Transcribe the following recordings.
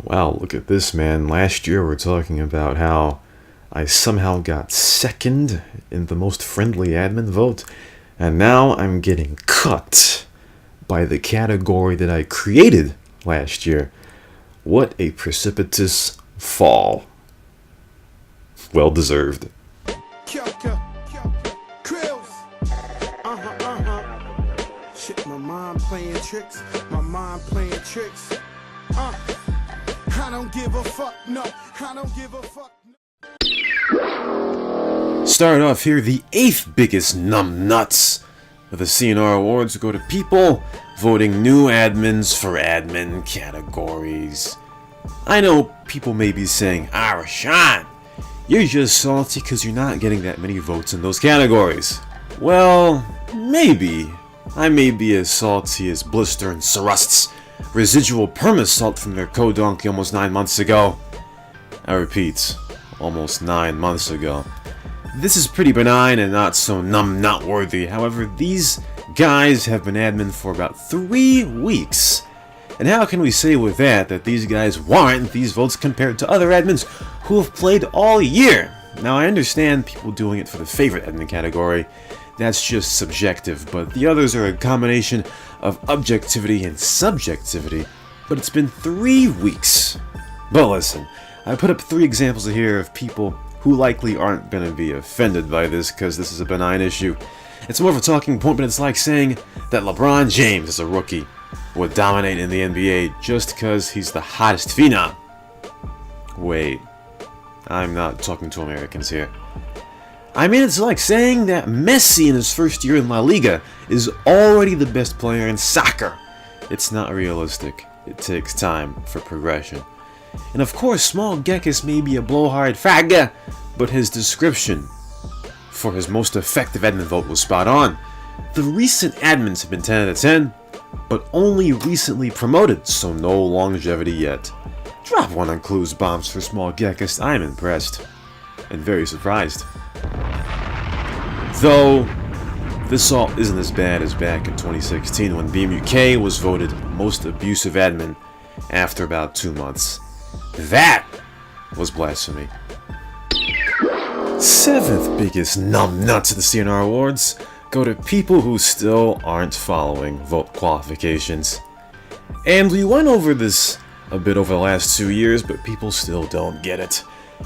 Wow, look at this, man. Last year we are talking about how I somehow got second in the most friendly admin vote, and now I'm getting cut by the category that I created last year. What a precipitous fall. Well deserved. Shit, my mind playing tricks. I don't give a fuck, no. I don't give a fuck. Start off here, the 8th biggest numbnuts of the CnR Awards go to people voting new admins for admin categories. I know people may be saying, Rashawn, you're just salty because you're not getting that many votes in those categories. Well, maybe. I may be as salty as Blister and Sarust's residual perma-salt from their co-donkey almost 9 months ago. I repeat, almost 9 months ago. This is pretty benign and not so numbnut worthy. However, these guys have been admin for about 3 weeks. And how can we say with that these guys warrant these votes compared to other admins who have played all year? Now, I understand people doing it for the favorite admin category. That's just subjective, but the others are a combination of objectivity and subjectivity. But it's been 3 weeks. But listen, I put up 3 examples here of people who likely aren't going to be offended by this because this is a benign issue. It's more of a talking point, but it's like saying that LeBron James as a rookie would dominate in the NBA just because he's the hottest phenom. Wait, I'm not talking to Americans here. I mean, it's like saying that Messi in his first year in La Liga is already the best player in soccer. It's not realistic. It takes time for progression. And of course, Small Gekkus may be a blowhard faggot, but his description for his most effective admin vote was spot on. The recent admins have been 10 out of 10, but only recently promoted, so no longevity yet. Drop one on Clues bombs for Small Gekkus. I'm impressed. And very surprised. Though, this all isn't as bad as back in 2016 when BMUK was voted most abusive admin after about 2 months. That was blasphemy. 7th biggest numbnuts of the CnR Awards go to people who still aren't following vote qualifications. And we went over this a bit over the last 2 years, but people still don't get it.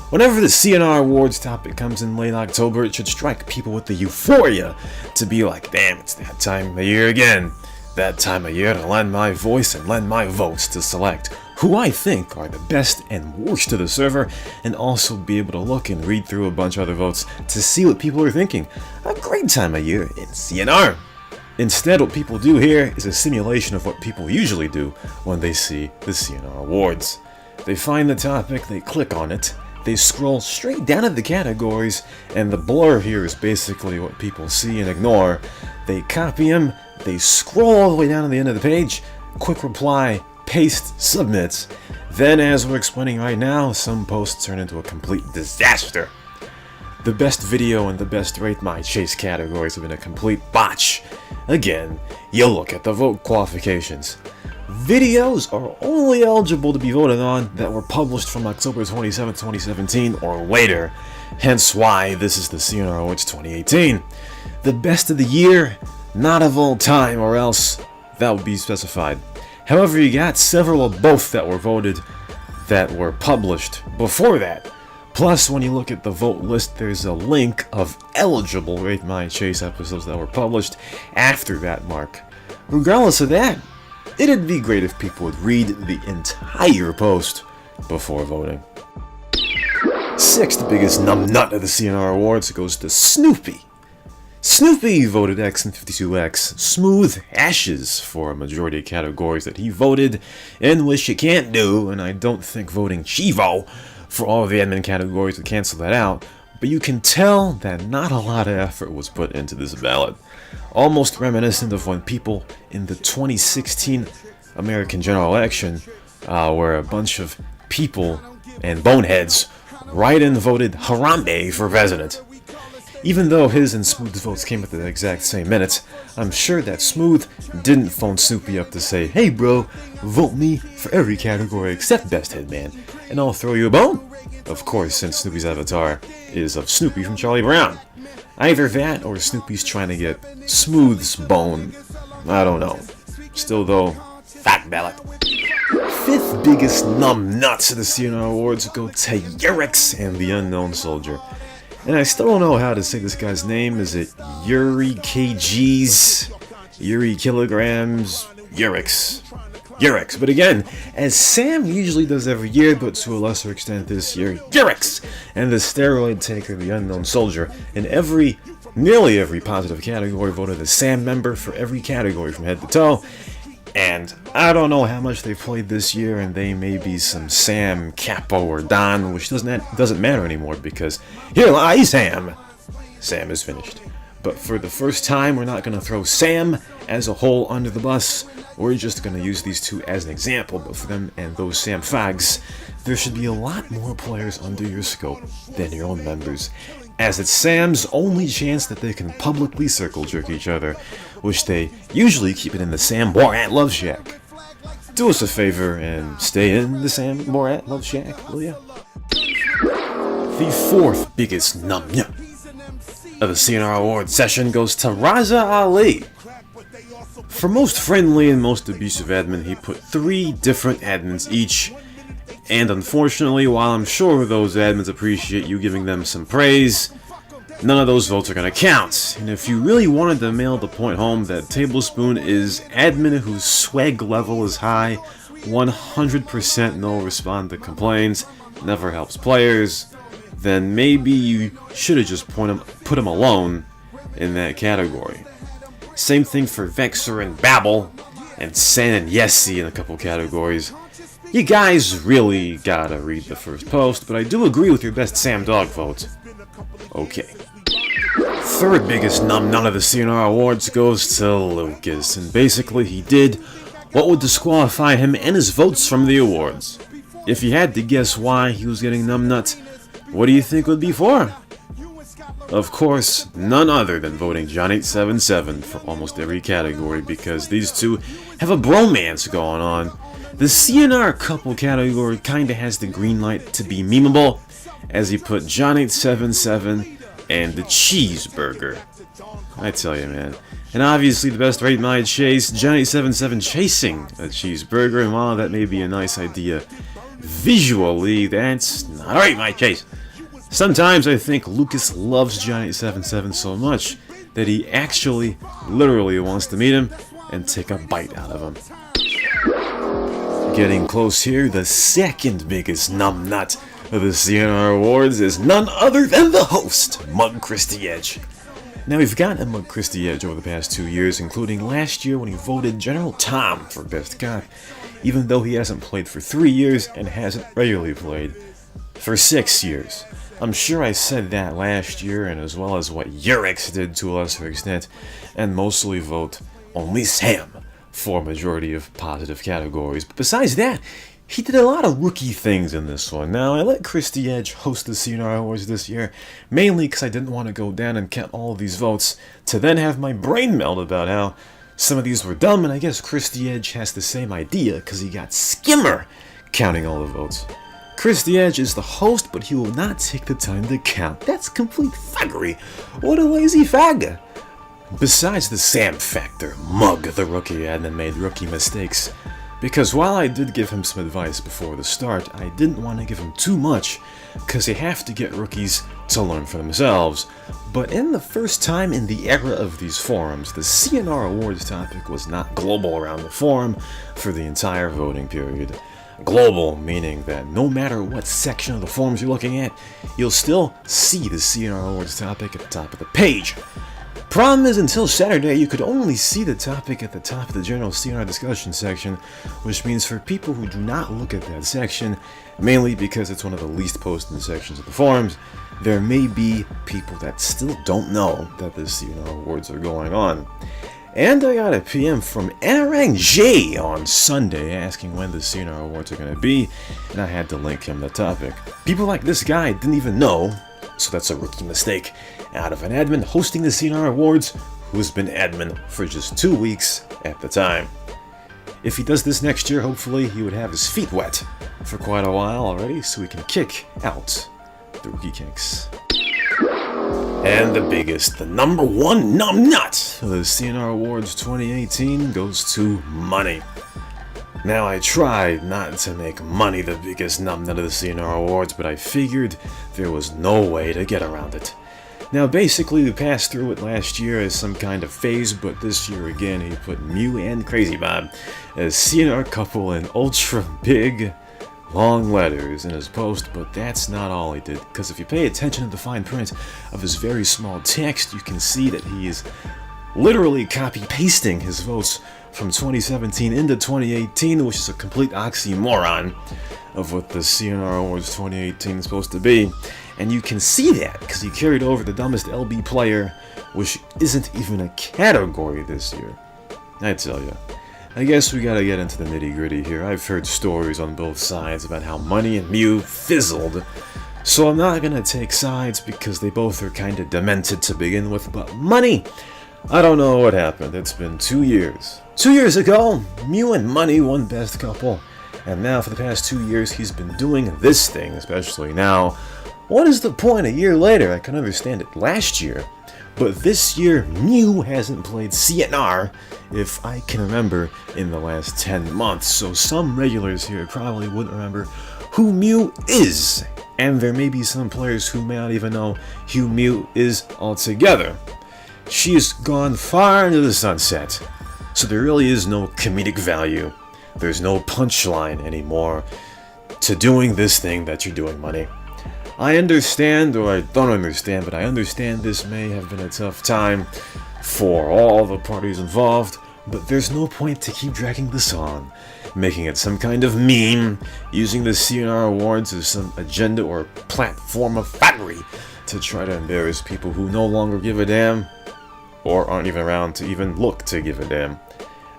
Whenever the CnR Awards topic comes in late October, it should strike people with the euphoria to be like, damn, it's that time of year again. That time of year to lend my voice and lend my votes to select who I think are the best and worst to the server, and also be able to look and read through a bunch of other votes to see what people are thinking. A great time of year in CnR. Instead, what people do here is a simulation of what people usually do when they see the CnR Awards. They find the topic, they click on it, they scroll straight down at the categories, and the blur here is basically what people see and ignore. They copy them, they scroll all the way down to the end of the page, quick reply, paste, submit. Then, as we're explaining right now, some posts turn into a complete disaster. The best video and the best Rate My Chase categories have been a complete botch. Again, you look at the vote qualifications. Videos are only eligible to be voted on that were published from October 27, 2017 or later, hence why this is the CnR Awards 2018. The best of the year, not of all time, or else that would be specified. However, you got several of both that were voted that were published before that. Plus, when you look at the vote list, there's a link of eligible Rate My Chase episodes that were published after that mark. Regardless of that, it'd be great if people would read the entire post before voting. 6th biggest numbnut of the CnR Awards goes to Snoopy. Snoopy voted X and 52X, smooth ashes for a majority of categories that he voted in, which you can't do, and I don't think voting Chivo for all of the admin categories would cancel that out, but you can tell that not a lot of effort was put into this ballot. Almost reminiscent of when people in the 2016 American general election, where a bunch of people and boneheads write-in voted Harambe for president. Even though his and Smooth's votes came at the exact same minute, I'm sure that Smooth didn't phone Snoopy up to say, "Hey bro, vote me for every category except Best Headman, and I'll throw you a bone." Of course, since Snoopy's avatar is of Snoopy from Charlie Brown. Either that, or Snoopy's trying to get Smooth's bone. I don't know. Still though, fact ballot. Fifth biggest numbnuts of the CnR Awards go to Yurix and the Unknown Soldier. And I still don't know how to say this guy's name. Is it Yuri kgs? Yuri kilograms? Yurix. Yurix. But again, as Sam usually does every year, but to a lesser extent this year, Yurix! And the steroid taker, the Unknown Soldier, in nearly every positive category, voted a Sam member for every category from head to toe. And I don't know how much they've played this year, and they may be some Sam, Capo, or Don, which doesn't matter anymore because here lies Sam. Sam is finished. But for the first time, we're not going to throw Sam as a whole under the bus. We're just going to use these two as an example, but for them and those Sam fags, there should be a lot more players under your scope than your own members, as it's Sam's only chance that they can publicly circle jerk each other, which they usually keep it in the Sam Borat Love Shack. Do us a favor and stay in the Sam Borat Love Shack, will ya? The fourth biggest numbnut of the CnR Awards session goes to Raza Ali. For most friendly and most abusive admin, he put 3 different admins each. And unfortunately, while I'm sure those admins appreciate you giving them some praise, none of those votes are going to count. And if you really wanted to mail the point home that Tablespoon is admin whose swag level is high, 100% no respond to complaints, never helps players, then maybe you should have just put him alone in that category. Same thing for Vexer and Babel, and San and Yessie in a couple categories. You guys really gotta read the first post, but I do agree with your best Sam Dog vote. Okay. Third biggest none of the CnR Awards goes to Lucas, and basically he did what would disqualify him and his votes from the awards. If you had to guess why he was getting numbnuts, what do you think would be for? Of course, none other than voting John877 for almost every category, because these two have a bromance going on. The CnR couple category kinda has the green light to be memeable, as he put John877 and the cheeseburger. I tell you, man. And obviously the best rate my chase, John877 chasing a cheeseburger, and while that may be a nice idea, visually that's not rate my chase. Sometimes I think Lucas loves John877 so much that he actually, literally wants to meet him and take a bite out of him. Getting close here, the second biggest numbnut of the CnR Awards is none other than the host, Mug Christy Edge. Now we've gotten a Mug Christy Edge over the past 2 years, including last year when he voted General Tom for Best Cop, even though he hasn't played for 3 years and hasn't regularly played for 6 years. I'm sure I said that last year, and as well as what Yurix did to a lesser extent, and mostly vote only Sam for a majority of positive categories. But besides that, he did a lot of rookie things in this one. Now, I let Christy Edge host the CnR Awards this year, mainly because I didn't want to go down and count all of these votes, to then have my brain melt about how some of these were dumb, and I guess Christy Edge has the same idea, because he got Skimmer counting all the votes. Christy Edge is the host, but he will not take the time to count. That's complete faggery. What a lazy fag. Besides the Sam factor, Mug, the rookie admin, made rookie mistakes. Because while I did give him some advice before the start, I didn't want to give him too much, because you have to get rookies to learn for themselves. But in the first time in the era of these forums, the CnR Awards topic was not global around the forum for the entire voting period. Global, meaning that no matter what section of the forums you're looking at, you'll still see the CnR Awards topic at the top of the page. Problem is, until Saturday, you could only see the topic at the top of the general CnR discussion section, which means for people who do not look at that section, mainly because it's one of the least posted sections of the forums, there may be people that still don't know that the CnR Awards are going on. And I got a PM from NRNJ on Sunday asking when the CnR Awards are going to be, and I had to link him the topic. People like this guy didn't even know, so that's a rookie mistake, out of an admin hosting the CnR Awards who's been admin for just 2 weeks at the time. If he does this next year, hopefully he would have his feet wet for quite a while already, so he can kick out the rookie kinks. And the biggest, the number one numbnut of the CnR Awards 2018 goes to money. Now, I tried not to make money the biggest numbnut of the CnR Awards, but I figured there was no way to get around it. Now, basically, we passed through it last year as some kind of phase, but this year again, he put Mew and Crazy Bob as CnR couple in ultra big, long letters in his post, but that's not all he did, because if you pay attention to the fine print of his very small text, you can see that he is literally copy-pasting his votes from 2017 into 2018, which is a complete oxymoron of what the CnR Awards 2018 is supposed to be. And you can see that because he carried over the dumbest LB player, which isn't even a category this year. I tell ya. I guess we gotta get into the nitty-gritty here. I've heard stories on both sides about how Money and Mew fizzled, so I'm not gonna take sides because they both are kinda demented to begin with, but Money, I don't know what happened. It's been 2 years. 2 years ago, Mew and Money won Best Couple, and now for the past 2 years he's been doing this thing, especially now. What is the point a year later? I can understand it last year, but this year Mew hasn't played CnR, if I can remember, in the last 10 months, so some regulars here probably wouldn't remember who Mew is, and there may be some players who may not even know who Mew is altogether. She's gone far into the sunset, so there really is no comedic value. There's no punchline anymore to doing this thing that you're doing, Money. I understand, or I don't understand, but I understand this may have been a tough time for all the parties involved, but there's no point to keep dragging this on, making it some kind of meme, using the CnR Awards as some agenda or platform of flattery to try to embarrass people who no longer give a damn, or aren't even around to even look to give a damn.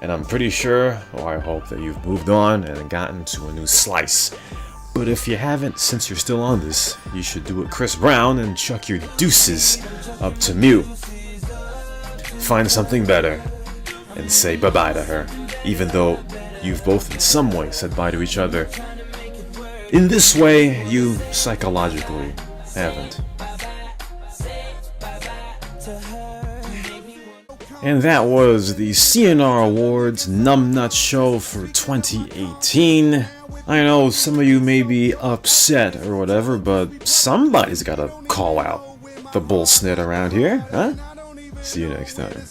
And I'm pretty sure, or I hope that you've moved on and gotten to a new slice. But if you haven't, since you're still on this, you should do it Chris Brown and chuck your deuces up to Mew. Find something better and say bye-bye to her, even though you've both in some way said bye to each other. In this way, you psychologically haven't. And that was the CnR Awards Numbnuts show for 2018. I know some of you may be upset or whatever, but somebody's gotta call out the bull snit around here, huh? See you next time.